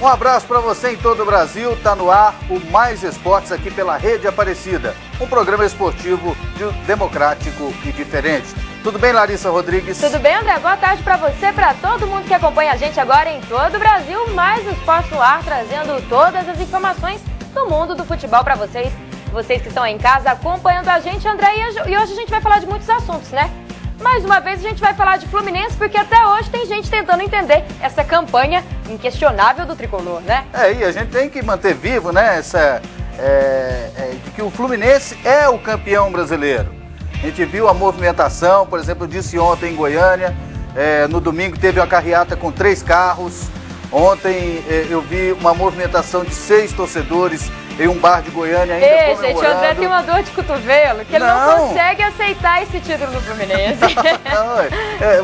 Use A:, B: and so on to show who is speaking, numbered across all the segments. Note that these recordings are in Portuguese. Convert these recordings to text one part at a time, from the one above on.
A: Um abraço para você em todo o Brasil. Tá no ar o Mais Esportes aqui pela Rede Aparecida. Um programa esportivo democrático e diferente. Tudo bem, Larissa Rodrigues?
B: Tudo bem, André? Boa tarde para você, para todo mundo que acompanha a gente agora em todo o Brasil. Mais Esportes no ar, trazendo todas as informações do mundo do futebol para vocês. Vocês que estão aí em casa acompanhando a gente, André. E hoje a gente vai falar de muitos assuntos, né? Mais uma vez a gente vai falar de Fluminense, porque até hoje tem gente tentando entender essa campanha inquestionável do Tricolor, né?
A: E a gente tem que manter vivo, né, de que o Fluminense é o campeão brasileiro. A gente viu a movimentação, por exemplo, eu disse ontem em Goiânia, no domingo teve uma carreata com 3 carros. Ontem eu vi uma movimentação de 6 torcedores em um bar de Goiânia ainda comemorando.
B: Gente, o André tem uma dor de cotovelo, que ele não consegue aceitar esse título do Fluminense.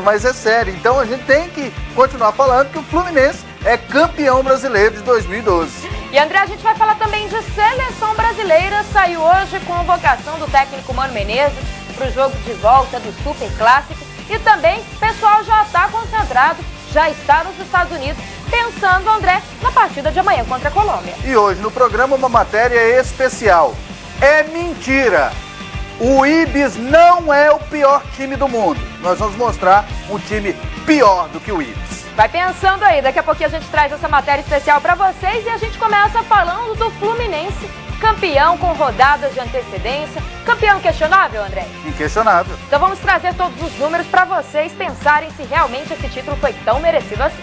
A: Mas é sério, então a gente tem que continuar falando que o Fluminense é campeão brasileiro de 2012.
B: E André, a gente vai falar também de seleção brasileira. Saiu hoje convocação do técnico Mano Menezes para o jogo de volta do Super Clássico. E também o pessoal já está concentrado, já está nos Estados Unidos, pensando, André, na partida de amanhã contra a Colômbia.
A: E hoje no programa uma matéria especial. É mentira! O Ibis não é o pior time do mundo. Nós vamos mostrar um time pior do que o Ibis.
B: Vai pensando aí, daqui a pouquinho a gente traz essa matéria especial para vocês e a gente começa falando do Fluminense, campeão com rodadas de antecedência. Campeão inquestionável, André?
A: Inquestionável.
B: Então vamos trazer todos os números para vocês pensarem se realmente esse título foi tão merecido assim.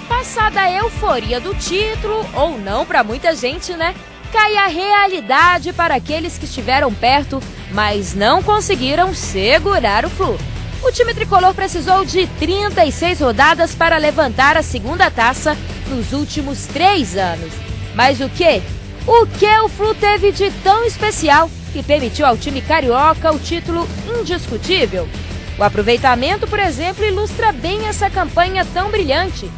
C: Passada a euforia do título, ou não para muita gente, né? Cai a realidade para aqueles que estiveram perto, mas não conseguiram segurar o Flu. O time tricolor precisou de 36 rodadas para levantar a segunda taça nos últimos 3 anos. Mas o que? O que o Flu teve de tão especial que permitiu ao time carioca o título indiscutível? O aproveitamento, por exemplo, ilustra bem essa campanha tão brilhante.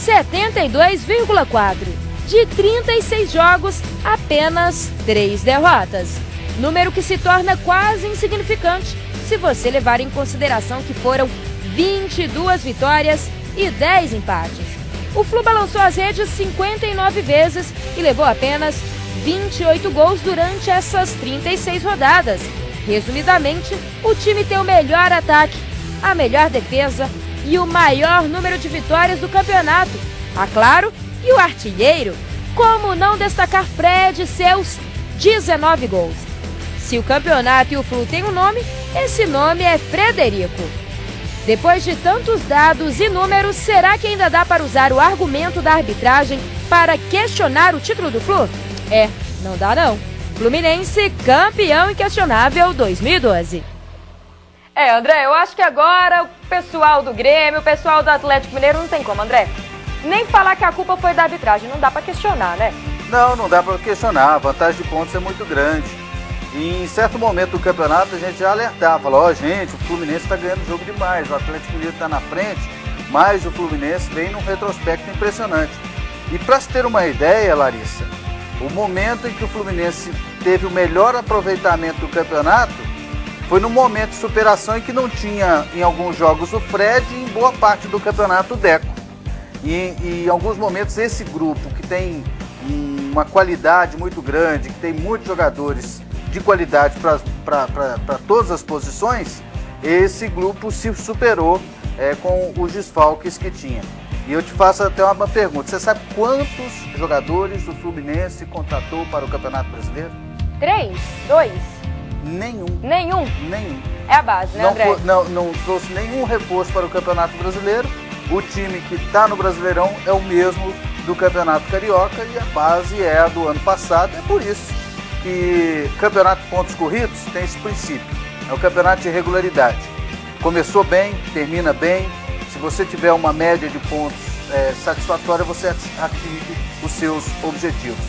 C: 72,4. De 36 jogos, apenas 3 derrotas. Número que se torna quase insignificante se você levar em consideração que foram 22 vitórias e 10 empates. O Flu balançou as redes 59 vezes e levou apenas 28 gols durante essas 36 rodadas. Resumidamente, o time tem o melhor ataque, a melhor defesa e o maior número de vitórias do campeonato. Claro, e o artilheiro. Como não destacar Fred e seus 19 gols? Se o campeonato e o Flu têm um nome, esse nome é Frederico. Depois de tantos dados e números, será que ainda dá para usar o argumento da arbitragem para questionar o título do Flu? Não dá não. Fluminense, campeão inquestionável 2012.
B: André, eu acho que agora o pessoal do Grêmio, o pessoal do Atlético Mineiro não tem como, André. Nem falar que a culpa foi da arbitragem, não dá pra questionar, né?
A: Não dá pra questionar, a vantagem de pontos é muito grande. E em certo momento do campeonato a gente já alertava, falou, gente, o Fluminense tá ganhando jogo demais, o Atlético Mineiro tá na frente, mas o Fluminense vem num retrospecto impressionante. E pra se ter uma ideia, Larissa, o momento em que o Fluminense teve o melhor aproveitamento do campeonato foi no momento de superação em que não tinha em alguns jogos o Fred e em boa parte do campeonato o Deco. E em alguns momentos esse grupo que tem uma qualidade muito grande, que tem muitos jogadores de qualidade para todas as posições, esse grupo se superou com os desfalques que tinha. E eu te faço até uma pergunta, você sabe quantos jogadores o Fluminense contratou para o Campeonato Brasileiro?
B: 3? 2?
A: Nenhum.
B: Nenhum?
A: Nenhum.
B: É a base, né, André?
A: Não trouxe nenhum reforço para o Campeonato Brasileiro. O time que está no Brasileirão é o mesmo do Campeonato Carioca e a base é a do ano passado. É por isso que Campeonato de Pontos Corridos tem esse princípio. É o campeonato de regularidade. Começou bem, termina bem. Se você tiver uma média de pontos satisfatória, você atinge os seus objetivos.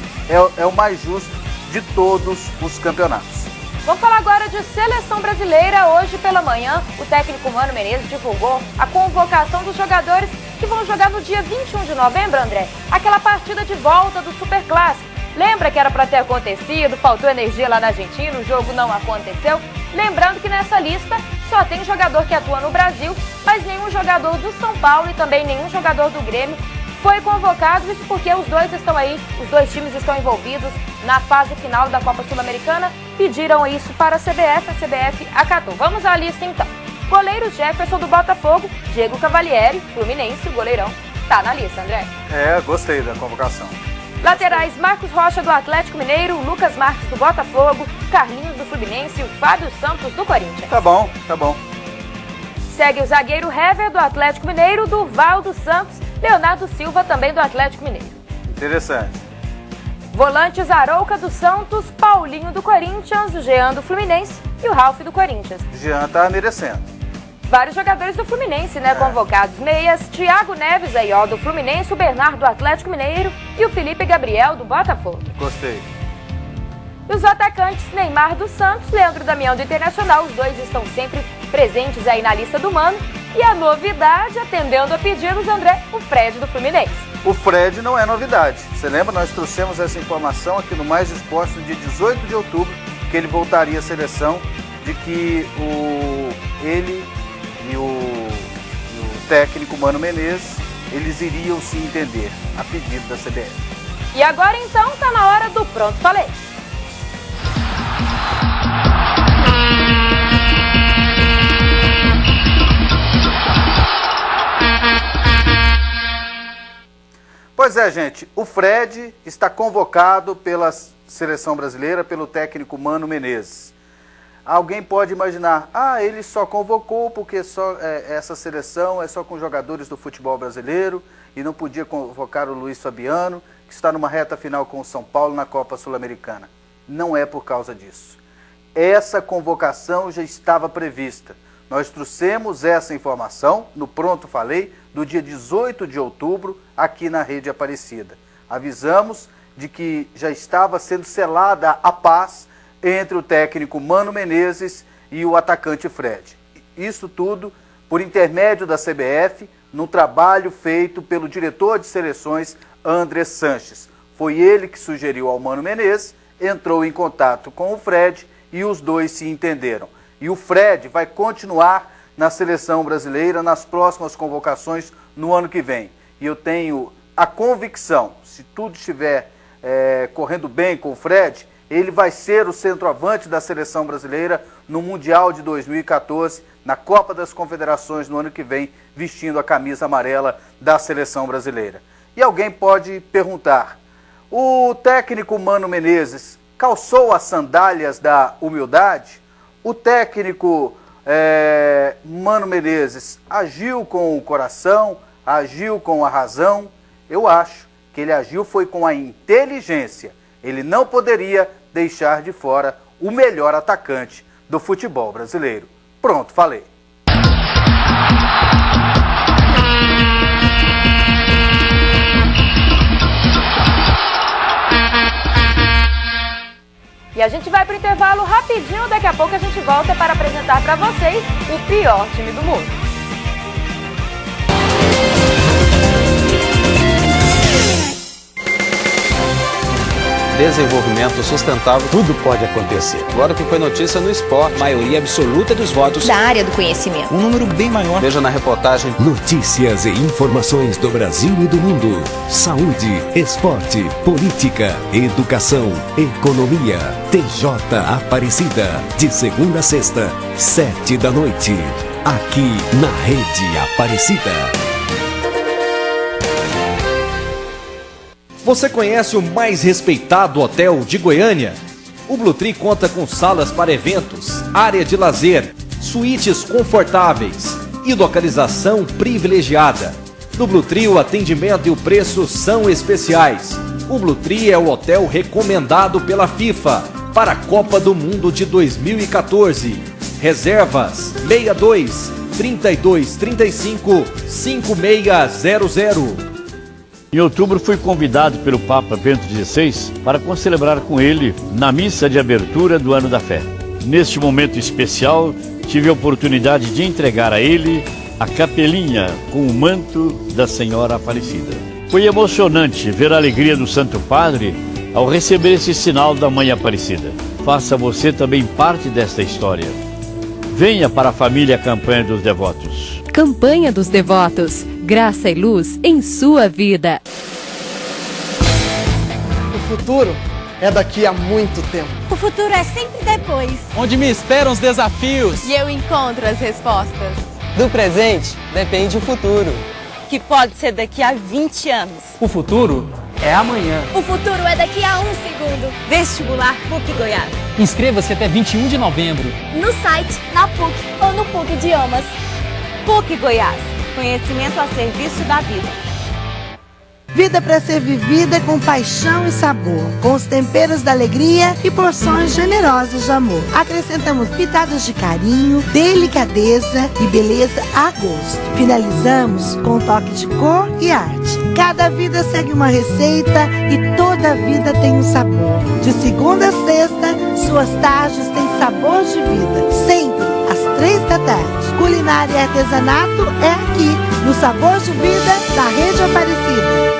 A: É o mais justo de todos os campeonatos.
B: Vamos falar agora de seleção brasileira. Hoje pela manhã, o técnico Mano Menezes divulgou a convocação dos jogadores que vão jogar no dia 21 de novembro, André. Aquela partida de volta do Super Clássico. Lembra que era para ter acontecido, faltou energia lá na Argentina, o jogo não aconteceu? Lembrando que nessa lista só tem jogador que atua no Brasil, mas nenhum jogador do São Paulo e também nenhum jogador do Grêmio foi convocado, isso porque os dois times estão envolvidos na fase final da Copa Sul-Americana, pediram isso para a CBF acatou. Vamos à lista então. Goleiro Jefferson do Botafogo, Diego Cavalieri, Fluminense, o goleirão, tá na lista, André.
A: Gostei da convocação.
B: Laterais, Marcos Rocha do Atlético Mineiro, Lucas Marques do Botafogo, Carlinhos do Fluminense e o Fábio Santos do Corinthians.
A: Tá bom.
B: Segue o zagueiro Hever do Atlético Mineiro, Duval do Santos, Leonardo Silva também do Atlético Mineiro.
A: Interessante.
B: Volantes, Arouca do Santos, Paulinho do Corinthians, o Jean do Fluminense e o Ralf do Corinthians.
A: Jean tá merecendo.
B: Vários jogadores do Fluminense, convocados. Meias, Thiago Neves, aí, do Fluminense, o Bernardo do Atlético Mineiro e o Felipe Gabriel do Botafogo.
A: Gostei.
B: E os atacantes, Neymar do Santos, Leandro Damião do Internacional, os dois estão sempre presentes aí na lista do Mano. E a novidade, atendendo a pedidos, André, o Fred do Fluminense.
A: O Fred não é novidade. Você lembra? Nós trouxemos essa informação aqui no Mais Esporte no dia 18 de outubro, que ele voltaria à seleção, de que ele e o técnico Mano Menezes, eles iriam se entender a pedido da CBF.
B: E agora então tá na hora do Pronto Falei.
A: Pois é, gente, o Fred está convocado pela seleção brasileira, pelo técnico Mano Menezes. Alguém pode imaginar, ele só convocou porque essa seleção é só com jogadores do futebol brasileiro e não podia convocar o Luiz Fabiano, que está numa reta final com o São Paulo na Copa Sul-Americana. Não é por causa disso. Essa convocação já estava prevista. Nós trouxemos essa informação no Pronto Falei, do dia 18 de outubro, aqui na Rede Aparecida. Avisamos de que já estava sendo selada a paz entre o técnico Mano Menezes e o atacante Fred. Isso tudo por intermédio da CBF, num trabalho feito pelo diretor de seleções, André Sanches. Foi ele que sugeriu ao Mano Menezes, entrou em contato com o Fred e os dois se entenderam. E o Fred vai continuar na seleção brasileira nas próximas convocações no ano que vem. E eu tenho a convicção, se tudo estiver correndo bem com o Fred, ele vai ser o centroavante da seleção brasileira no Mundial de 2014, na Copa das Confederações no ano que vem, vestindo a camisa amarela da seleção brasileira. E alguém pode perguntar, o técnico Mano Menezes calçou as sandálias da humildade? O técnico Mano Menezes agiu com o coração, agiu com a razão? Eu acho que ele agiu foi com a inteligência. Ele não poderia deixar de fora o melhor atacante do futebol brasileiro. Pronto, falei.
B: E a gente vai para o intervalo rapidinho, daqui a pouco a gente volta para apresentar para vocês o pior time do mundo.
D: Desenvolvimento sustentável, tudo pode acontecer. Agora o que foi notícia no esporte, maioria absoluta dos votos
E: da área do conhecimento.
D: Um número bem maior. Veja na reportagem.
F: Notícias e informações do Brasil e do mundo. Saúde, esporte, política, educação, economia. TJ Aparecida, de segunda a sexta, 7 da noite. Aqui na Rede Aparecida.
G: Você conhece o mais respeitado hotel de Goiânia? O Blue Tree conta com salas para eventos, área de lazer, suítes confortáveis e localização privilegiada. No Blue Tree o atendimento e o preço são especiais. O Blue Tree é o hotel recomendado pela FIFA para a Copa do Mundo de 2014. Reservas 62 32 35 5600.
H: Em outubro, fui convidado pelo Papa Bento XVI para concelebrar com ele na missa de abertura do Ano da Fé. Neste momento especial, tive a oportunidade de entregar a ele a capelinha com o manto da Senhora Aparecida. Foi emocionante ver a alegria do Santo Padre ao receber esse sinal da Mãe Aparecida. Faça você também parte desta história. Venha para a família Campanha dos Devotos.
I: Campanha dos Devotos.
C: graça e luz em sua vida.
E: O futuro é daqui a muito tempo.
I: O futuro é sempre depois.
J: Onde me esperam os desafios.
I: E eu encontro as respostas.
K: Do presente depende o futuro.
I: Que pode ser daqui a 20 anos.
J: O futuro é amanhã.
I: O futuro é daqui a 1 segundo. Vestibular PUC Goiás.
J: Inscreva-se até 21 de novembro.
I: No site, na PUC ou no PUC Idiomas. PUC Goiás. Conhecimento a serviço da vida.
L: Vida para ser vivida com paixão e sabor, com os temperos da alegria e porções generosas de amor. Acrescentamos pitadas de carinho, delicadeza e beleza a gosto. Finalizamos com um toque de cor e arte. Cada vida segue uma receita e toda vida tem um sabor. De segunda a sexta, suas tardes têm sabor de vida. Sempre às 3 da tarde. Culinária e artesanato é aqui, no Sabor de Vida da Rede Aparecida.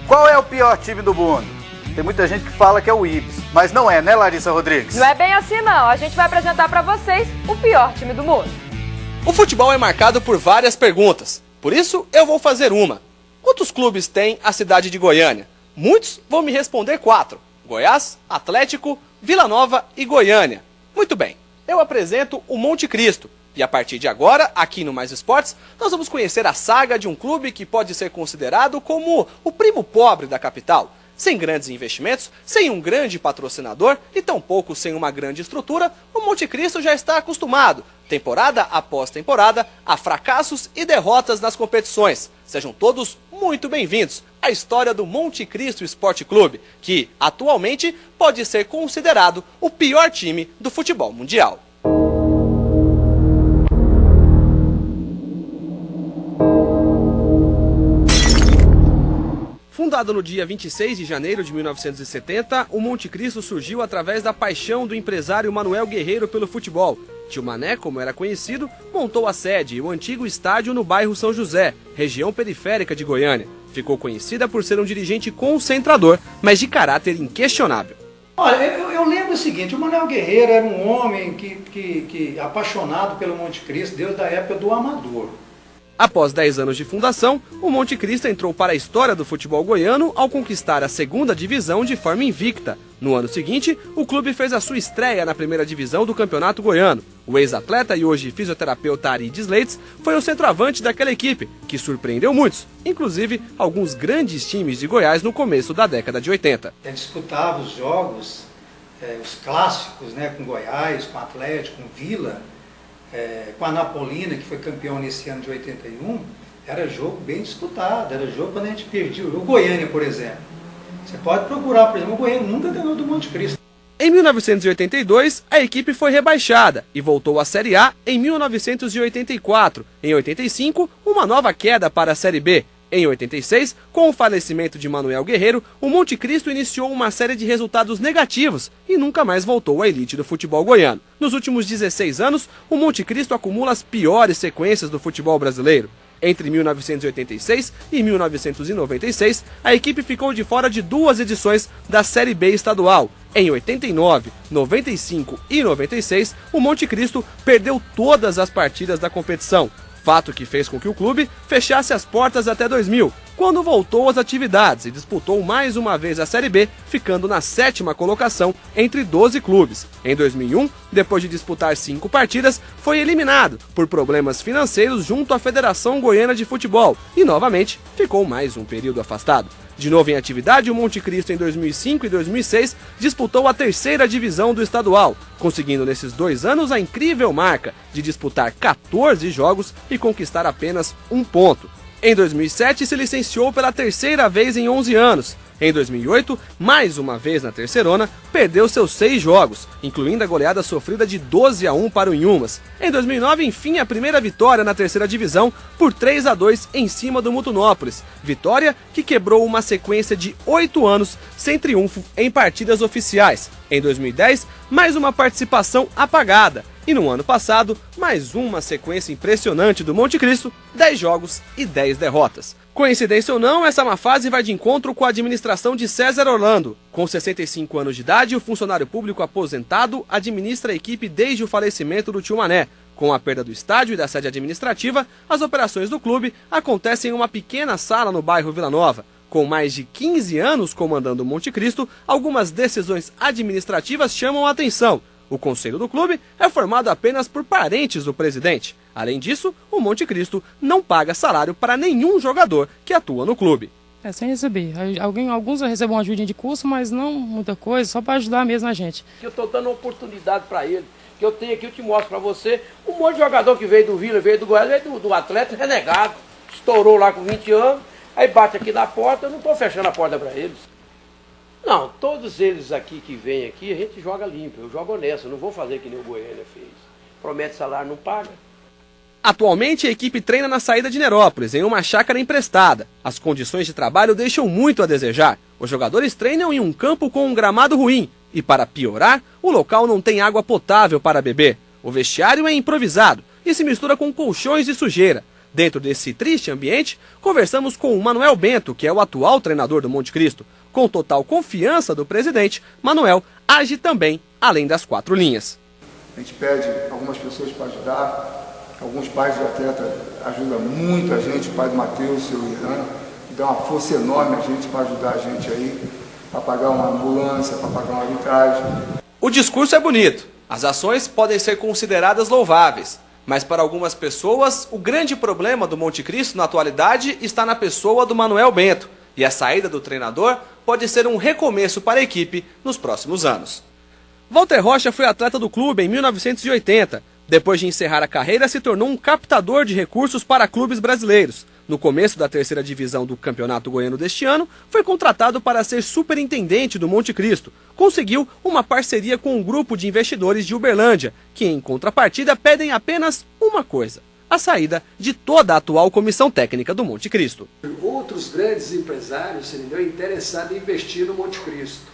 A: Qual é o pior time do mundo? Tem muita gente que fala que é o Ibis, mas não é, né, Larissa Rodrigues?
B: Não é bem assim, não. A gente vai apresentar pra vocês o pior time do mundo.
M: O futebol é marcado por várias perguntas, por isso eu vou fazer uma. Quantos clubes tem a cidade de Goiânia? Muitos vão me responder 4. Goiás, Atlético, Vila Nova e Goiânia. Muito bem, eu apresento o Monte Cristo. E a partir de agora, aqui no Mais Esportes, nós vamos conhecer a saga de um clube que pode ser considerado como o primo pobre da capital. Sem grandes investimentos, sem um grande patrocinador e tampouco sem uma grande estrutura, o Monte Cristo já está acostumado, temporada após temporada, a fracassos e derrotas nas competições. Sejam todos muito bem-vindos à história do Monte Cristo Esporte Clube, que atualmente pode ser considerado o pior time do futebol mundial. Fundado no dia 26 de janeiro de 1970, o Monte Cristo surgiu através da paixão do empresário Manuel Guerreiro pelo futebol. Tio Mané, como era conhecido, montou a sede e o antigo estádio no bairro São José, região periférica de Goiânia. Ficou conhecida por ser um dirigente concentrador, mas de caráter inquestionável.
N: Olha, eu lembro o seguinte, o Manuel Guerreiro era um homem que apaixonado pelo Monte Cristo desde a época do amador.
M: Após 10 anos de fundação, o Monte Cristo entrou para a história do futebol goiano ao conquistar a 2ª divisão de forma invicta. No ano seguinte, o clube fez a sua estreia na 1ª divisão do Campeonato Goiano. O ex-atleta e hoje fisioterapeuta Arides Leites foi o centroavante daquela equipe, que surpreendeu muitos, inclusive alguns grandes times de Goiás no começo da década de 80.
N: Ele disputava os jogos, os clássicos, né, com Goiás, com Atlético, com Vila, com a Napolina, que foi campeão nesse ano de 81, era jogo bem disputado, era jogo quando a gente perdia. O Goiânia, por exemplo. Você pode procurar, por exemplo, o Goiânia nunca ganhou do Monte Cristo.
M: Em 1982, a equipe foi rebaixada e voltou à Série A em 1984. Em 85, uma nova queda para a Série B. Em 86, com o falecimento de Manuel Guerreiro, o Monte Cristo iniciou uma série de resultados negativos e nunca mais voltou à elite do futebol goiano. Nos últimos 16 anos, o Monte Cristo acumula as piores sequências do futebol brasileiro. Entre 1986 e 1996, a equipe ficou de fora de 2 edições da Série B estadual. Em 89, 95 e 96, o Monte Cristo perdeu todas as partidas da competição. Fato que fez com que o clube fechasse as portas até 2000, quando voltou às atividades e disputou mais uma vez a Série B, ficando na 7ª colocação entre 12 clubes. Em 2001, depois de disputar 5 partidas, foi eliminado por problemas financeiros junto à Federação Goiana de Futebol e, novamente, ficou mais um período afastado. De novo em atividade, o Monte Cristo em 2005 e 2006 disputou a 3ª divisão do estadual, conseguindo nesses 2 anos a incrível marca de disputar 14 jogos e conquistar apenas 1 ponto. Em 2007 se licenciou pela 3ª vez em 11 anos. Em 2008, mais uma vez na terceirona, perdeu seus 6 jogos, incluindo a goleada sofrida de 12-1 para o Inhumas. Em 2009, enfim, a primeira vitória na 3ª divisão por 3-2 em cima do Mutunópolis. Vitória que quebrou uma sequência de 8 anos sem triunfo em partidas oficiais. Em 2010, mais uma participação apagada. E no ano passado, mais uma sequência impressionante do Monte Cristo, 10 jogos e 10 derrotas. Coincidência ou não, essa má fase vai de encontro com a administração de César Orlando. Com 65 anos de idade, o funcionário público aposentado administra a equipe desde o falecimento do tio Mané. Com a perda do estádio e da sede administrativa, as operações do clube acontecem em uma pequena sala no bairro Vila Nova. Com mais de 15 anos comandando o Monte Cristo, algumas decisões administrativas chamam a atenção. O conselho do clube é formado apenas por parentes do presidente. Além disso, o Monte Cristo não paga salário para nenhum jogador que atua no clube.
O: É sem receber. Alguns recebem uma ajudinha de curso, mas não muita coisa, só para ajudar mesmo a gente.
P: Eu estou dando uma oportunidade para ele, que eu tenho aqui, eu te mostro para você, um monte de jogador que veio do Vila, veio do Goiás, veio do Atlético renegado, estourou lá com 20 anos, aí bate aqui na porta, eu não estou fechando a porta para eles. Não, todos eles aqui que vêm aqui, a gente joga limpo, eu jogo honesto, eu não vou fazer que nem o Goiânia fez. Promete salário, não paga.
M: Atualmente, a equipe treina na saída de Nerópolis, em uma chácara emprestada. As condições de trabalho deixam muito a desejar. Os jogadores treinam em um campo com um gramado ruim. E para piorar, o local não tem água potável para beber. O vestiário é improvisado e se mistura com colchões de sujeira. Dentro desse triste ambiente, conversamos com o Manuel Bento, que é o atual treinador do Monte Cristo. Com total confiança do presidente, Manuel age também além das 4 linhas.
Q: A gente pede algumas pessoas para ajudar. Alguns pais de atleta ajudam muito a gente, o pai do Matheus, o seu Irã, dá uma força enorme a gente para ajudar a gente aí, para pagar uma ambulância, para pagar uma arbitragem.
M: O discurso é bonito, as ações podem ser consideradas louváveis, mas para algumas pessoas, o grande problema do Monte Cristo na atualidade está na pessoa do Manuel Bento, e a saída do treinador pode ser um recomeço para a equipe nos próximos anos. Walter Rocha foi atleta do clube em 1980. Depois de encerrar a carreira, se tornou um captador de recursos para clubes brasileiros. No começo da 3ª divisão do Campeonato Goiano deste ano, foi contratado para ser superintendente do Monte Cristo. Conseguiu uma parceria com um grupo de investidores de Uberlândia, que em contrapartida pedem apenas uma coisa: a saída de toda a atual comissão técnica do Monte Cristo.
R: Outros grandes empresários seriam interessados em investir no Monte Cristo,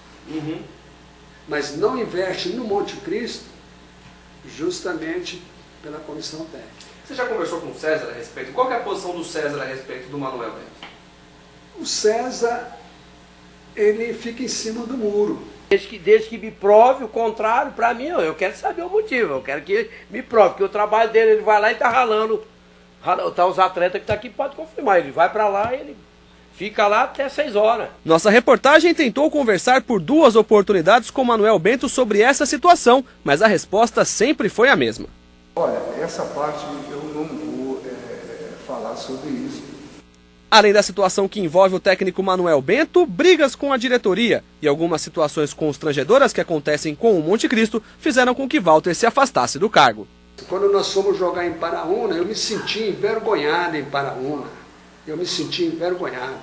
R: mas não investem no Monte Cristo justamente pela comissão técnica.
M: Você já conversou com o César a respeito? Qual que é a posição do César a respeito do Manuel Bento?
R: O César, ele fica em cima do muro.
P: Desde que me prove o contrário, para mim, eu quero saber o motivo, eu quero que me prove, que o trabalho dele, ele vai lá e está ralando. Tá, os atletas que estão aqui podem confirmar, ele vai para lá e ele fica lá até 6 horas.
M: Nossa reportagem tentou conversar por 2 oportunidades com Manuel Bento sobre essa situação, mas a resposta sempre foi a mesma.
Q: Olha, essa parte eu não vou falar sobre isso.
M: Além da situação que envolve o técnico Manuel Bento, brigas com a diretoria e algumas situações constrangedoras que acontecem com o Monte Cristo fizeram com que Walter se afastasse do cargo.
R: Quando nós fomos jogar em Paraúna, eu me senti envergonhado em Paraúna. Eu me senti envergonhado.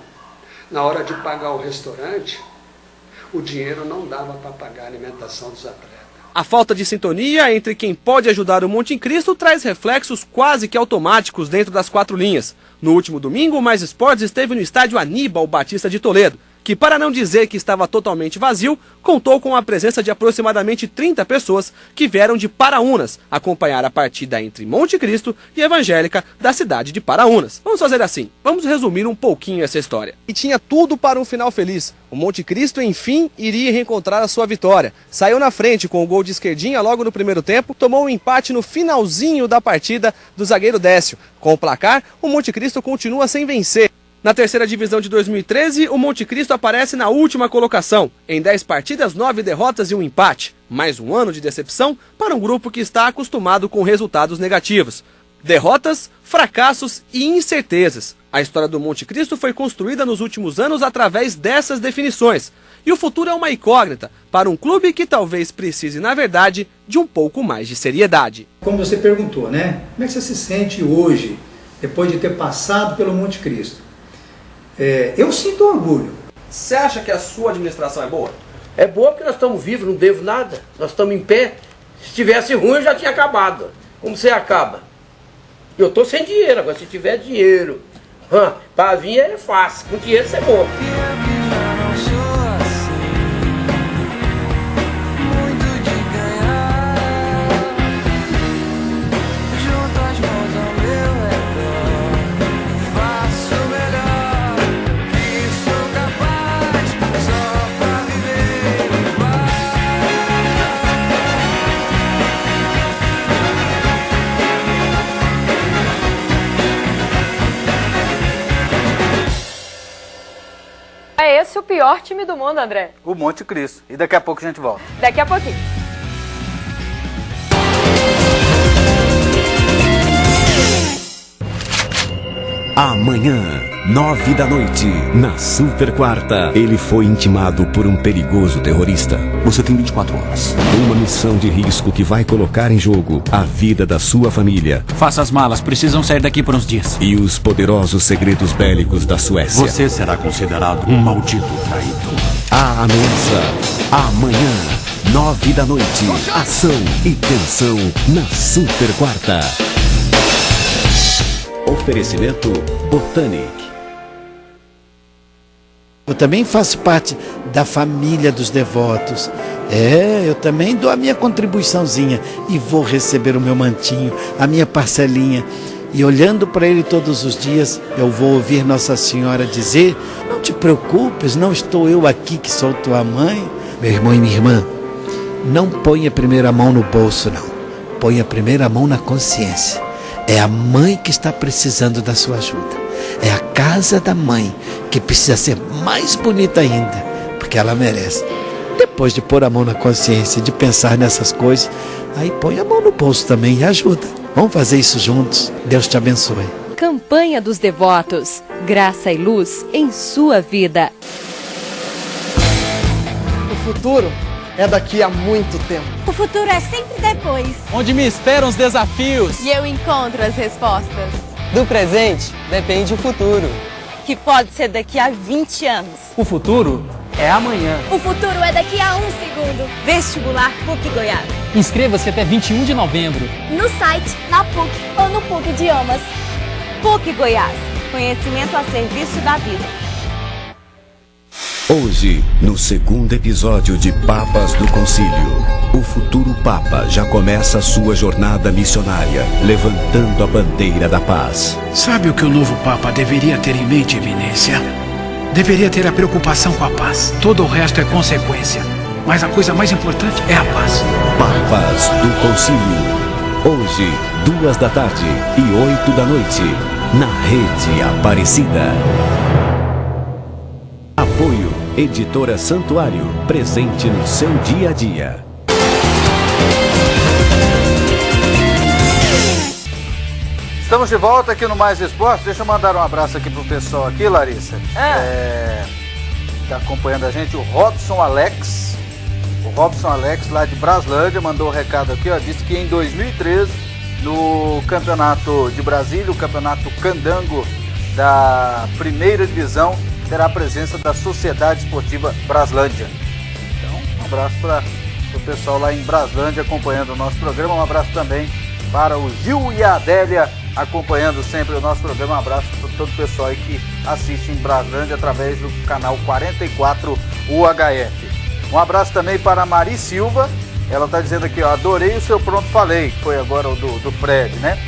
R: Na hora de pagar o restaurante, o dinheiro não dava para pagar a alimentação dos atletas.
M: A falta de sintonia entre quem pode ajudar o Monte Cristo traz reflexos quase que automáticos dentro das 4 linhas. No último domingo, o Mais Esportes esteve no estádio Aníbal Batista de Toledo, que, para não dizer que estava totalmente vazio, contou com a presença de aproximadamente 30 pessoas que vieram de Paraúnas acompanhar a partida entre Monte Cristo e Evangélica da cidade de Paraúnas. Vamos fazer assim, vamos resumir um pouquinho essa história. E tinha tudo para um final feliz. O Monte Cristo, enfim, iria reencontrar a sua vitória. Saiu na frente com o gol de esquerdinha logo no primeiro tempo, tomou um empate no finalzinho da partida do zagueiro Décio. Com o placar, o Monte Cristo continua sem vencer. Na 3ª divisão de 2013, o Monte Cristo aparece na última colocação. Em 10 partidas, 9 derrotas e um empate. Mais um ano de decepção para um grupo que está acostumado com resultados negativos. Derrotas, fracassos e incertezas. A história do Monte Cristo foi construída nos últimos anos através dessas definições. E o futuro é uma incógnita para um clube que talvez precise, na verdade, de um pouco mais de seriedade.
N: Como você perguntou, né? Como é que você se sente hoje, depois de ter passado pelo Monte Cristo? Eu sinto orgulho.
M: Você acha que a sua administração é boa?
P: É boa porque nós estamos vivos, não devo nada. Nós estamos em pé. Se tivesse ruim, eu já tinha acabado. Como você acaba? Eu estou sem dinheiro, agora se tiver dinheiro, para vir é fácil. Com dinheiro você é bom.
B: É esse o pior time do mundo, André?
A: O Monte Cristo. E daqui a pouco a gente volta.
B: Daqui a pouquinho.
F: Amanhã, 9 da noite, na Super Quarta, ele foi intimado por um perigoso terrorista. Você tem 24 horas. Uma missão de risco que vai colocar em jogo a vida da sua família.
J: Faça as malas, precisam sair daqui por uns dias.
F: E os poderosos segredos bélicos da Suécia.
S: Você será considerado um maldito traidor.
F: A ameaça, amanhã, 9 da noite, ação e tensão na Super Quarta. Oferecimento Botanic.
T: Eu também faço parte da família dos devotos. Eu também dou a minha contribuiçãozinha e vou receber o meu mantinho, a minha parcelinha. E olhando para ele todos os dias, eu vou ouvir Nossa Senhora dizer: não te preocupes, não estou eu aqui que sou tua mãe. Meu irmão e minha irmã, não ponha a primeira mão no bolso, não. Ponha a primeira mão na consciência. É a mãe que está precisando da sua ajuda. É a casa da mãe que precisa ser mais bonita ainda, porque ela merece. Depois de pôr a mão na consciência e de pensar nessas coisas, aí põe a mão no bolso também e ajuda. Vamos fazer isso juntos. Deus te abençoe.
C: Campanha dos Devotos. Graça e luz em sua vida.
E: O futuro é daqui a muito tempo.
I: O futuro é sempre depois.
J: Onde me esperam os desafios.
I: E eu encontro as respostas.
K: Do presente depende o futuro.
I: Que pode ser daqui a 20 anos.
J: O futuro é amanhã.
I: O futuro é daqui a 1 segundo. Vestibular PUC Goiás.
J: Inscreva-se até 21 de novembro.
I: No site, na PUC ou no PUC Idiomas. PUC Goiás. Conhecimento a serviço da vida.
F: Hoje, no segundo episódio de Papas do Concílio, o futuro Papa já começa a sua jornada missionária, levantando a bandeira da paz.
U: Sabe o que o novo Papa deveria ter em mente, Eminência? Deveria ter a preocupação com a paz. Todo o resto é consequência. Mas a coisa mais importante é a paz.
F: Papas do Concílio. Hoje, 2 da tarde e 8 da noite, na Rede Aparecida. Apoio Editora Santuário, presente no seu dia a dia.
A: Estamos de volta aqui no Mais Esporte. Deixa eu mandar um abraço aqui pro pessoal aqui, Larissa. Tá acompanhando a gente o Robson Alex. O Robson Alex, lá de Braslândia, mandou um recado aqui, ó. Disse que em 2013, no Campeonato de Brasília, o Campeonato Candango da Primeira Divisão, terá a presença da Sociedade Esportiva Braslândia. Então, um abraço para o pessoal lá em Braslândia acompanhando o nosso programa. Um abraço também para o Gil e a Adélia acompanhando sempre o nosso programa. Um abraço para todo o pessoal aí que assiste em Braslândia através do canal 44 UHF. Um abraço também para a Mari Silva. Ela está dizendo aqui, ó, adorei o seu Pronto Falei, que foi agora o do Fred, né?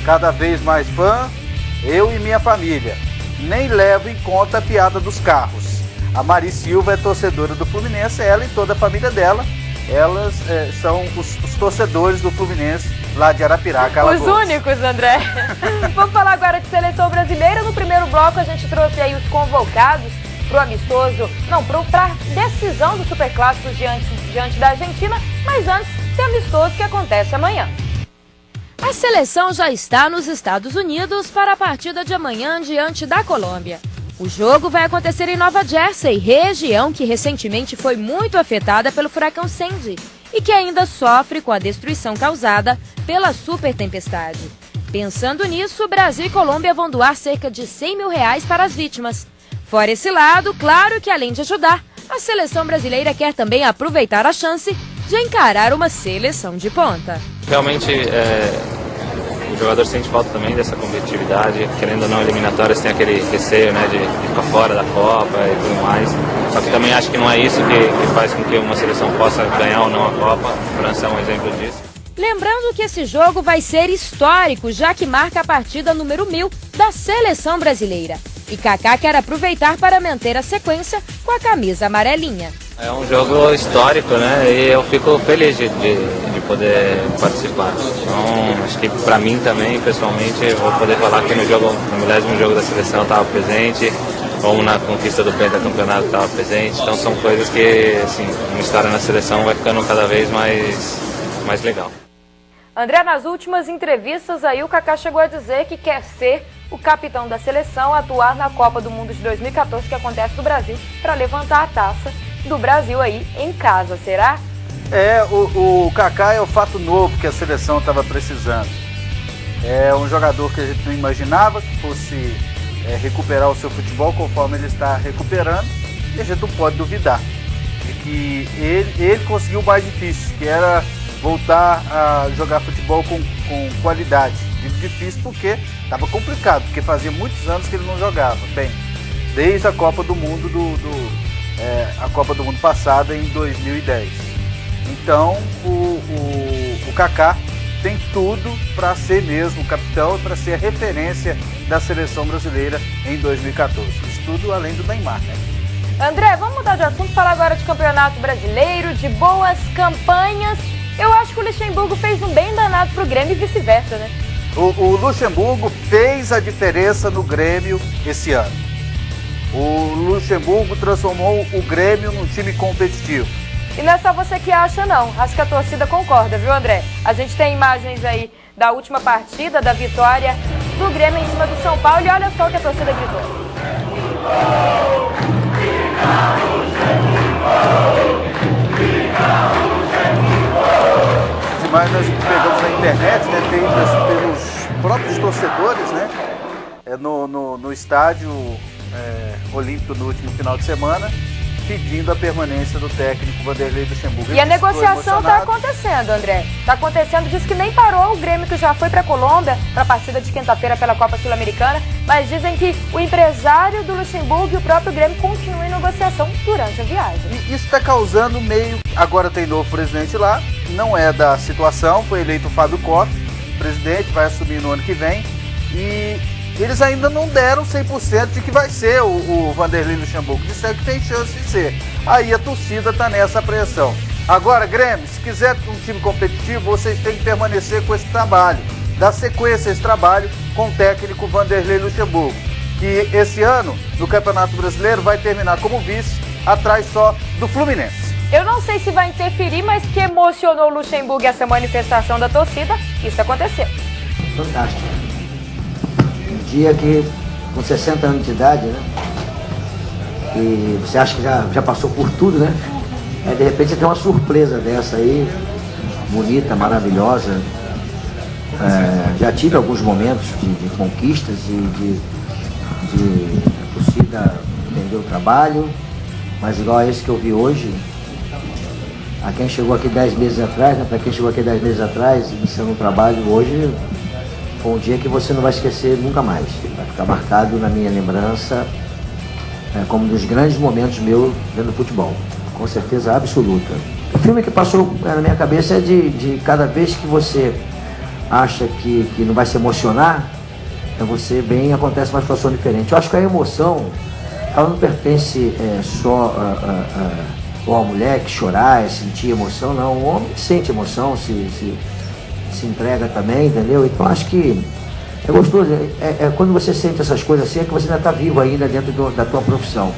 A: Cada vez mais fã, eu e minha família. Nem levo em conta a piada dos carros. A Mari Silva é torcedora do Fluminense, ela e toda a família dela. Elas são os torcedores do Fluminense lá de Arapiraca.
B: Os únicos, André. Vamos falar agora de seleção brasileira. No primeiro bloco a gente trouxe aí os convocados pro amistoso, pra decisão do Superclássico diante da Argentina, mas antes tem amistoso que acontece amanhã.
C: A seleção já está nos Estados Unidos para a partida de amanhã diante da Colômbia. O jogo vai acontecer em Nova Jersey, região que recentemente foi muito afetada pelo furacão Sandy e que ainda sofre com a destruição causada pela super tempestade. Pensando nisso, Brasil e Colômbia vão doar cerca de R$100 mil para as vítimas. Fora esse lado, claro que além de ajudar, a seleção brasileira quer também aproveitar a chance de encarar uma seleção de ponta.
V: Realmente, o jogador sente falta também dessa competitividade, querendo ou não, eliminatórias tem aquele receio, né, de ficar fora da Copa e tudo mais. Só que também acho que não é isso que faz com que uma seleção possa ganhar ou não a Copa. A França é um exemplo disso.
C: Lembrando que esse jogo vai ser histórico, já que marca a partida número 1000 da seleção brasileira. E Kaká quer aproveitar para manter a sequência com a camisa amarelinha.
V: É um jogo histórico, né? E eu fico feliz de poder participar. Então, acho que para mim também, pessoalmente, eu vou poder falar que no 10º jogo da seleção eu estava presente. como na conquista do pentacampeonato estava presente. Então são coisas que, assim, uma história na seleção vai ficando cada vez mais legal.
B: André, nas últimas entrevistas aí o Kaká chegou a dizer que quer ser o capitão da seleção, atuar na Copa do Mundo de 2014 que acontece no Brasil, para levantar a taça do Brasil aí em casa, será?
A: O Kaká é o fato novo que a seleção estava precisando. É um jogador que a gente não imaginava que fosse recuperar o seu futebol conforme ele está recuperando, e a gente não pode duvidar de que ele conseguiu o mais difícil, que era voltar a jogar futebol com qualidade. Digo difícil porque estava complicado, porque fazia muitos anos que ele não jogava bem, desde a Copa do Mundo a Copa do Mundo passada em 2010. Então o Kaká tem tudo para ser mesmo o capitão e para ser a referência da seleção brasileira em 2014. Isso tudo além do Neymar, né?
B: André, vamos mudar de assunto, falar agora de campeonato brasileiro, de boas campanhas. Eu acho que o Luxemburgo fez um bem danado pro Grêmio e vice-versa, né?
A: O Luxemburgo fez a diferença no Grêmio esse ano. O Luxemburgo transformou o Grêmio num time competitivo.
B: E não é só você que acha, não. Acho que a torcida concorda, viu, André? A gente tem imagens aí da última partida, da vitória do Grêmio em cima do São Paulo. E olha só o que a torcida gritou.
A: Mas nós pegamos na internet, né, feitas pelos próprios torcedores, né, no estádio Olímpico no último final de semana, pedindo a permanência do técnico Vanderlei Luxemburgo.
B: E a negociação está acontecendo, André. Está acontecendo, diz que nem parou o Grêmio, que já foi para a Colômbia, para a partida de quinta-feira pela Copa Sul-Americana, mas dizem que o empresário do Luxemburgo e o próprio Grêmio continuam em negociação durante a viagem.
A: E isso está causando meio... Agora tem novo presidente lá, não é da situação, foi eleito o Fábio Koff, presidente, vai assumir no ano que vem, e eles ainda não deram 100% de que vai ser o Vanderlei Luxemburgo, disseram que tem chance de ser. Aí a torcida está nessa apreensão. Agora, Grêmio, se quiser um time competitivo, vocês têm que permanecer com esse trabalho, dar sequência a esse trabalho com o técnico Vanderlei Luxemburgo, que esse ano, no Campeonato Brasileiro, vai terminar como vice, atrás só do Fluminense.
B: Eu não sei se vai interferir, mas que emocionou o Luxemburgo essa manifestação da torcida, isso aconteceu.
D: Fantástico. Um dia que, com 60 anos de idade, né? E você acha que já passou por tudo, né? Aí, de repente, você tem uma surpresa dessa aí, bonita, maravilhosa. Já tive alguns momentos de conquistas e de a torcida entender o trabalho, mas igual a esse que eu vi hoje, a quem chegou aqui 10 meses atrás, né? Para quem chegou aqui 10 meses atrás, iniciando um trabalho hoje, foi um dia que você não vai esquecer nunca mais. Vai ficar marcado na minha lembrança como um dos grandes momentos meus vendo futebol. Com certeza absoluta. O filme que passou na minha cabeça é de cada vez que você acha que não vai se emocionar, você vem e acontece uma situação diferente. Eu acho que a emoção, ela não pertence só ou a mulher que chorar, sentir emoção, não. O homem sente emoção, se entrega também, entendeu? Então acho que é gostoso. Quando você sente essas coisas assim, é que você ainda está vivo ainda dentro da tua profissão.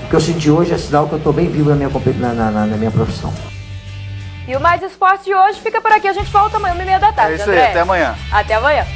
D: O que eu senti hoje é sinal que eu estou bem vivo na minha profissão.
B: E o Mais Esporte de hoje fica por aqui. A gente volta amanhã, 1h30 da tarde.
A: É isso aí, André. Até amanhã.
B: Até amanhã.